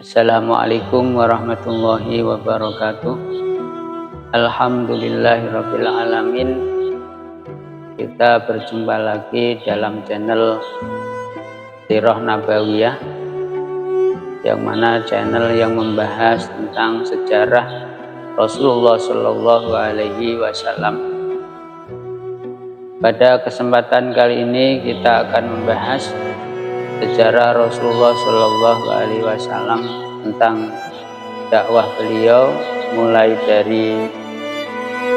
Assalamualaikum warahmatullahi wabarakatuh. Alhamdulillahirabbil alamin. Kita berjumpa lagi dalam channel Sirah Nabawiyah, yang mana channel yang membahas tentang sejarah Rasulullah Shallallahu Alaihi Wasallam. Pada kesempatan kali ini kita akan membahas sejarah Rasulullah Shallallahu Alaihi Wasallam tentang dakwah beliau, mulai dari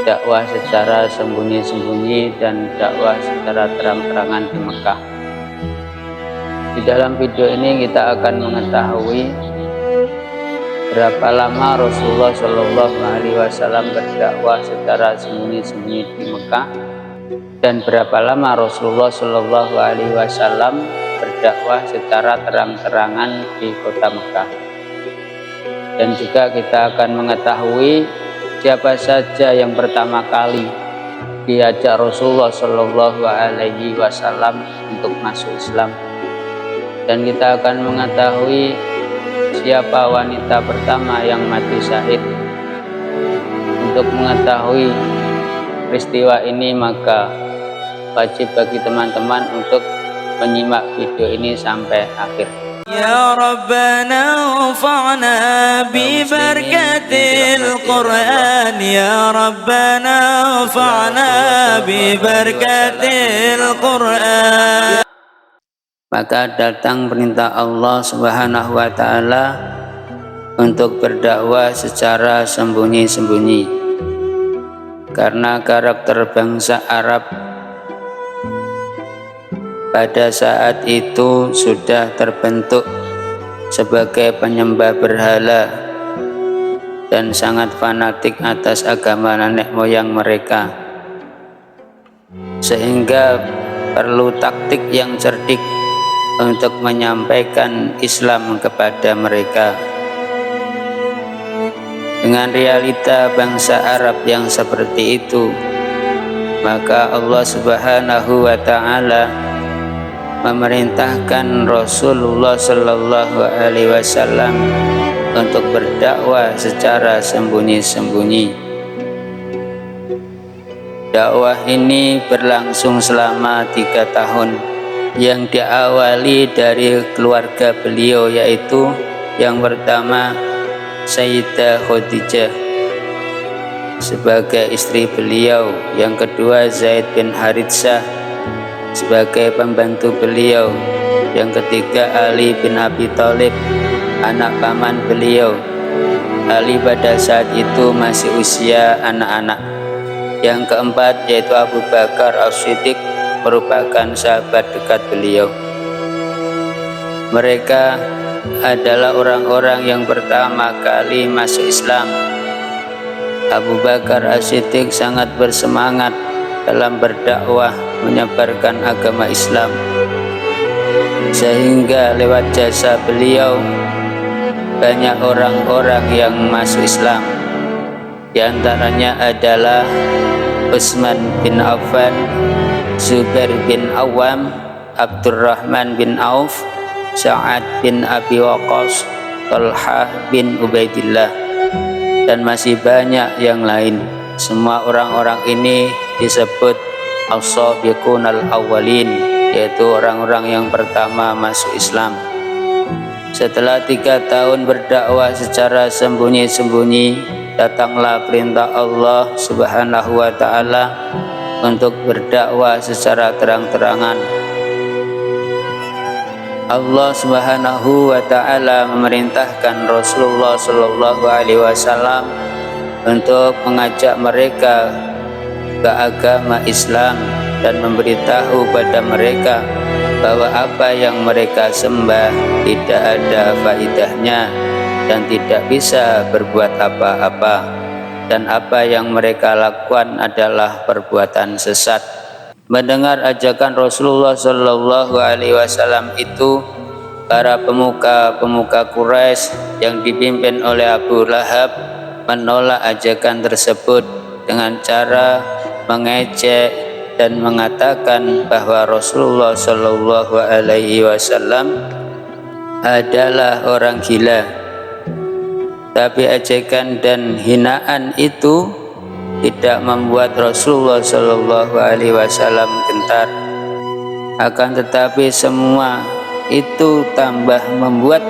dakwah secara sembunyi-sembunyi dan dakwah secara terang-terangan di Mekah. Di dalam video ini kita akan mengetahui berapa lama Rasulullah Shallallahu Alaihi Wasallam berdakwah secara sembunyi-sembunyi di Mekah, dan berapa lama Rasulullah Shallallahu Alaihi Wasallam berdakwah secara terang-terangan di kota Mekah. Dan juga kita akan mengetahui siapa saja yang pertama kali diajak Rasulullah Shallallahu Alaihi Wasallam untuk masuk Islam. Dan kita akan mengetahui siapa wanita pertama yang mati syahid. Untuk mengetahui peristiwa ini, maka wajib bagi teman-teman untuk menyimak video ini sampai akhir. Ya Rabbana anfa'na bi barakatil Qur'an, Ya Rabbana anfa'na bi barakatil Qur'an. Maka datang perintah Allah Subhanahu wa taala untuk berdakwah secara sembunyi-sembunyi, karena karakter bangsa Arab pada saat itu sudah terbentuk sebagai penyembah berhala dan sangat fanatik atas agama nenek moyang mereka, sehingga perlu taktik yang cerdik untuk menyampaikan Islam kepada mereka. Dengan realita bangsa Arab yang seperti itu, maka Allah Subhanahu wa taala memerintahkan Rasulullah Shallallahu Alaihi Wasallam untuk berdakwah secara sembunyi-sembunyi. Dakwah ini berlangsung selama 3 tahun, yang diawali dari keluarga beliau, yaitu yang pertama Sayyidah Khadijah sebagai istri beliau, yang kedua Zaid bin Haritsah sebagai pembantu beliau, yang ketiga Ali bin Abi Thalib, anak paman beliau. Ali pada saat itu masih usia anak-anak. Yang keempat yaitu Abu Bakar As-Siddiq, merupakan sahabat dekat beliau. Mereka adalah orang-orang yang pertama kali masuk Islam. Abu Bakar As-Siddiq sangat bersemangat dalam berdakwah menyebarkan agama Islam, sehingga lewat jasa beliau banyak orang-orang yang masuk Islam. Di antaranya adalah Utsman bin Affan, Zubair bin Awam, Abdurrahman bin Auf, Sa'ad bin Abi Waqqas, Talhah bin Ubaidillah, dan masih banyak yang lain. Semua orang-orang ini disebut as-sabiqun al-awwalin, yaitu orang-orang yang pertama masuk Islam. Setelah 3 tahun berdakwah secara sembunyi-sembunyi, datanglah perintah Allah Subhanahu wa taala untuk berdakwah secara terang-terangan. Allah Subhanahu wa taala memerintahkan Rasulullah Shallallahu Alaihi Wasallam untuk mengajak mereka ke agama Islam dan memberitahu pada mereka bahwa apa yang mereka sembah tidak ada faedahnya dan tidak bisa berbuat apa-apa, dan apa yang mereka lakukan adalah perbuatan sesat. Mendengar ajakan Rasulullah Shallallahu Alaihi Wasallam itu, para pemuka-pemuka Quraisy yang dipimpin oleh Abu Lahab menolak ajakan tersebut dengan cara mengejek dan mengatakan bahwa Rasulullah Shallallahu Alaihi Wasallam adalah orang gila Tapi ejekan dan hinaan itu tidak membuat Rasulullah Shallallahu Alaihi Wasallam gentar. Akan tetapi semua itu tambah membuat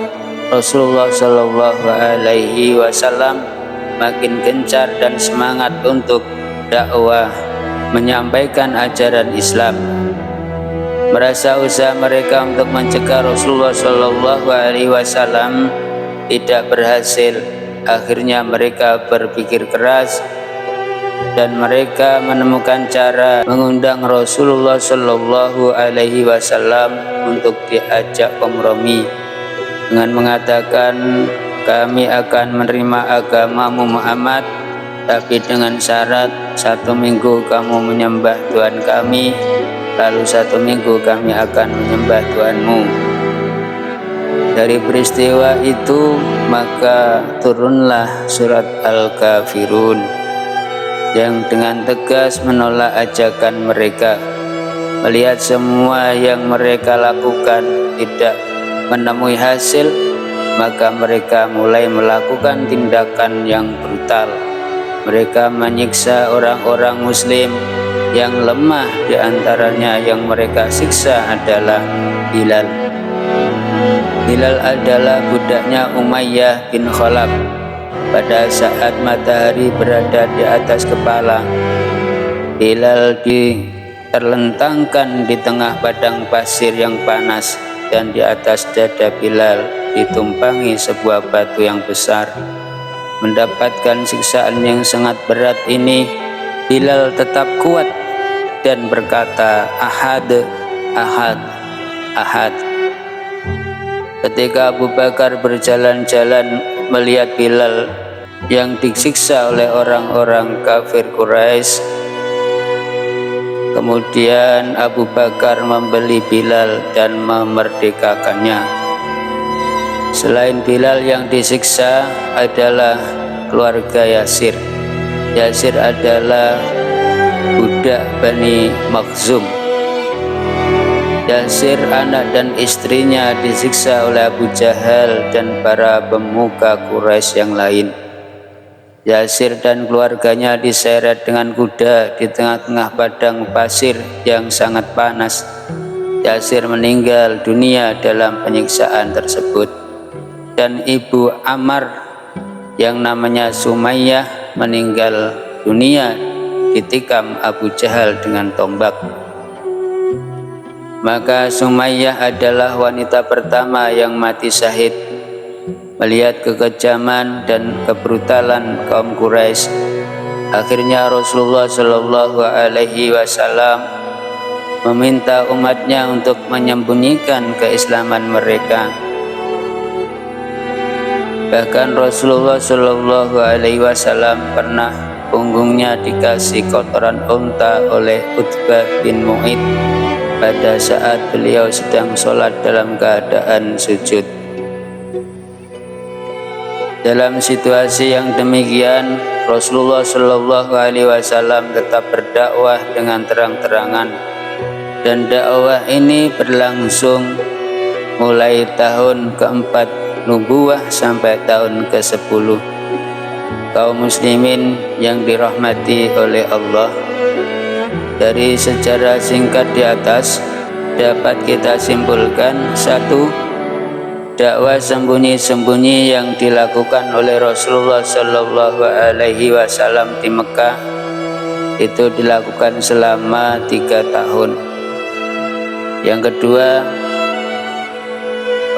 Rasulullah Shallallahu Alaihi Wasallam makin gencar dan semangat untuk dakwah, menyampaikan ajaran Islam. Merasa usaha mereka untuk mencegah Rasulullah Shallallahu Alaihi Wasallam tidak berhasil. Akhirnya mereka berpikir keras dan mereka menemukan cara mengundang Rasulullah Shallallahu Alaihi Wasallam untuk diajak kompromi dengan mengatakan, kami akan menerima agamamu Muhammad, tapi dengan syarat 1 minggu kamu menyembah Tuhan kami, lalu 1 minggu kami akan menyembah Tuhanmu. Dari peristiwa itu maka turunlah surat Al-Kafirun yang dengan tegas menolak ajakan mereka. Melihat semua yang mereka lakukan tidak menemui hasil, maka mereka mulai melakukan tindakan yang brutal. Mereka menyiksa orang-orang muslim yang lemah. Di antaranya yang mereka siksa adalah Bilal. Bilal adalah budaknya Umayyah bin Khalaf. Pada saat matahari berada di atas kepala, Bilal terlentangkan di tengah padang pasir yang panas, dan di atas dada Bilal ditumpangi sebuah batu yang besar. Mendapatkan siksaan yang sangat berat ini, Bilal tetap kuat dan berkata, Ahad, Ahad, Ahad. Ketika Abu Bakar berjalan-jalan melihat Bilal yang disiksa oleh orang-orang kafir Quraisy, kemudian Abu Bakar membeli Bilal dan memerdekakannya. Selain Bilal yang disiksa adalah keluarga Yasir. Yasir adalah budak Bani Makhzum. Yasir, anak dan istrinya disiksa oleh Abu Jahal dan para pemuka Quraisy yang lain. Yasir dan keluarganya diseret dengan kuda di tengah-tengah padang pasir yang sangat panas. Yasir meninggal dunia dalam penyiksaan tersebut, dan ibu Ammar yang namanya Sumayyah meninggal dunia ditikam Abu Jahal dengan tombak. Maka Sumayyah adalah wanita pertama yang mati syahid. Melihat kekejaman dan kebrutalan kaum Quraisy, akhirnya Rasulullah Shallallahu Alaihi Wasallam meminta umatnya untuk menyembunyikan keislaman mereka. Bahkan Rasulullah Shallallahu Alaihi Wasallam pernah punggungnya dikasih kotoran unta oleh Utbah bin Mu'id pada saat beliau sedang sholat dalam keadaan sujud. Dalam situasi yang demikian, Rasulullah Shallallahu Alaihi Wasallam tetap berdakwah dengan terang-terangan, dan dakwah ini berlangsung mulai tahun keempat nubuwah sampai tahun ke-10. Kaum muslimin yang dirahmati oleh Allah, dari sejarah singkat di atas dapat kita simpulkan: 1. Dakwah sembunyi-sembunyi yang dilakukan oleh Rasulullah Shallallahu Alaihi Wasallam di Mekah itu dilakukan selama 3 tahun. Yang kedua,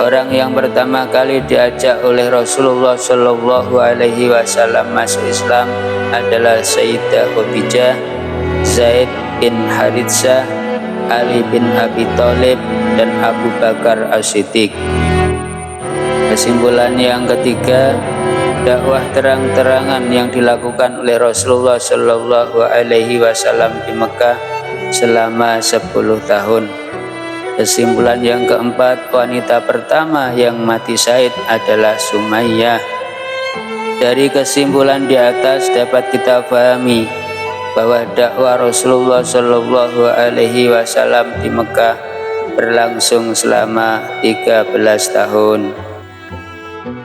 orang yang pertama kali diajak oleh Rasulullah Shallallahu Alaihi Wasallam masuk Islam adalah Sayyidah Khadijah, Zaid bin Haritsah, Ali bin Abi Thalib, dan Abu Bakar As-Siddiq. Kesimpulan yang ketiga, dakwah terang-terangan yang dilakukan oleh Rasulullah Shallallahu Alaihi Wasallam di Mekah selama 10 tahun. Kesimpulan yang keempat, wanita pertama yang mati syahid adalah Sumayyah. Dari kesimpulan di atas dapat kita pahami bahwa dakwah Rasulullah Shallallahu Alaihi Wasallam di Mekah berlangsung selama 13 tahun.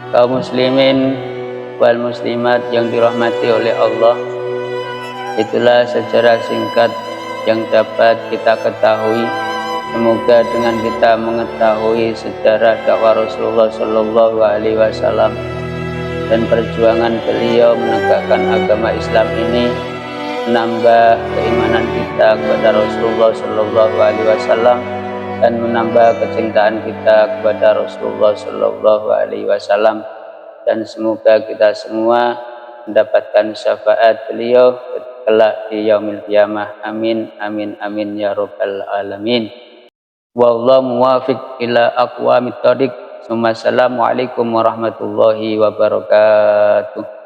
Kaum muslimin wal muslimat yang dirahmati oleh Allah, itulah sejarah singkat yang dapat kita ketahui. Semoga dengan kita mengetahui sejarah dakwah Rasulullah Shallallahu Alaihi Wasallam dan perjuangan beliau menegakkan agama Islam ini, menambah keimanan kita kepada Rasulullah Shallallahu Alaihi Wasallam dan menambah kecintaan kita kepada Rasulullah Shallallahu Alaihi Wasallam, dan semoga kita semua mendapatkan syafaat beliau kelak di yaumil qiyamah. Amin amin amin ya rabbal alamin. Wallahu muwafiq ila aqwamit thoriq. Assalamualaikum warahmatullahi wabarakatuh.